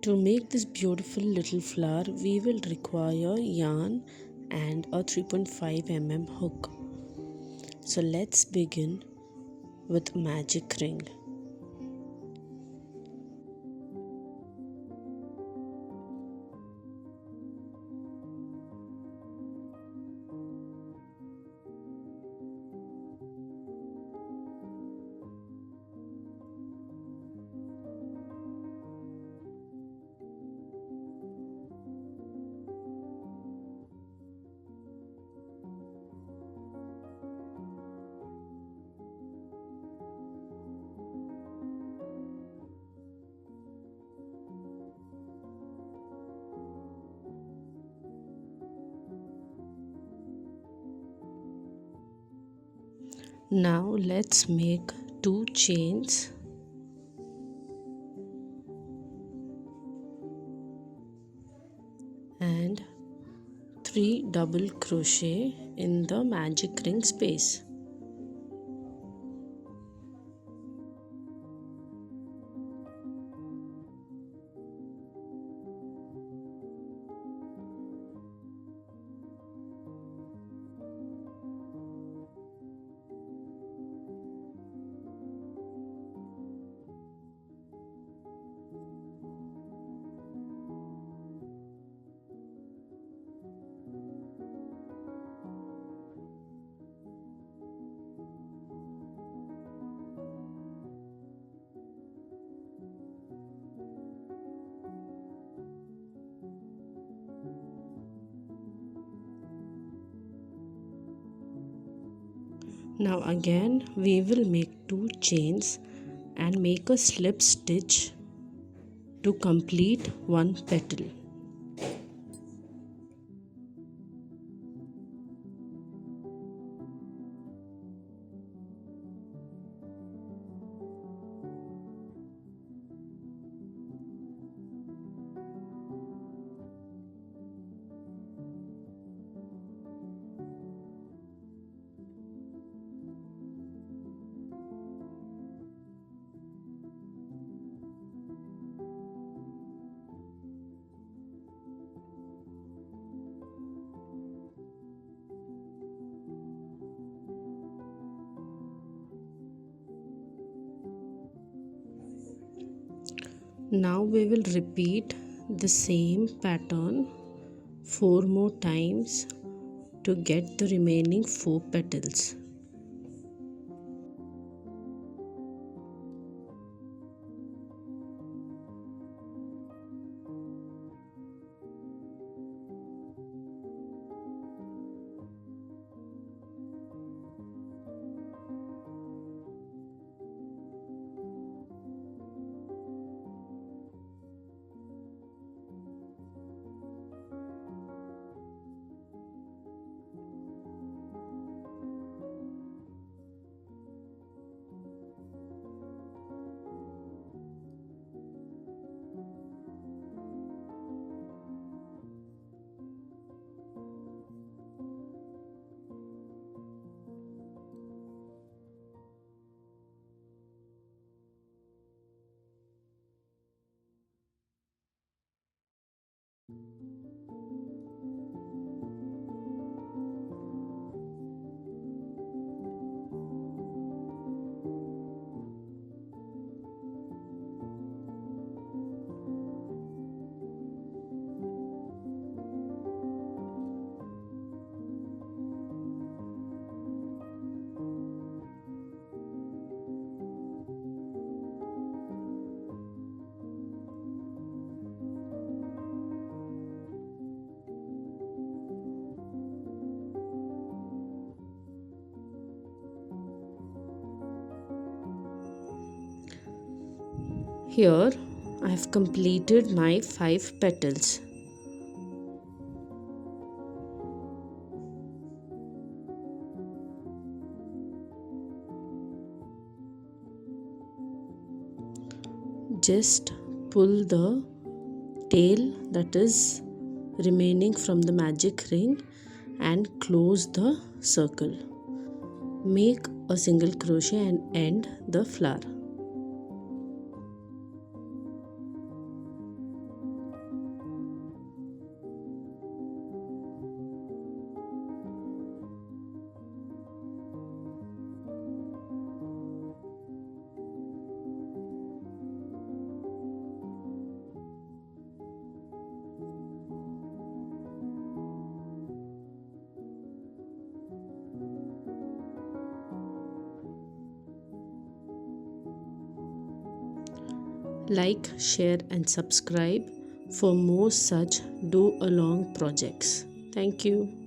To make this beautiful little flower, we will require yarn and a 3.5 mm hook. So let's begin with magic ring. Now let's make 2 chains and 3 double crochet in the magic ring space. Now again we will make 2 chains and make a slip stitch to complete one petal. Now we will repeat the same pattern 4 more times to get the remaining 4 petals. Here I have completed my 5 petals. Just pull the tail that is remaining from the magic ring and close the circle. Make a single crochet and end the flower. Like, share and subscribe for more such do along projects. Thank you.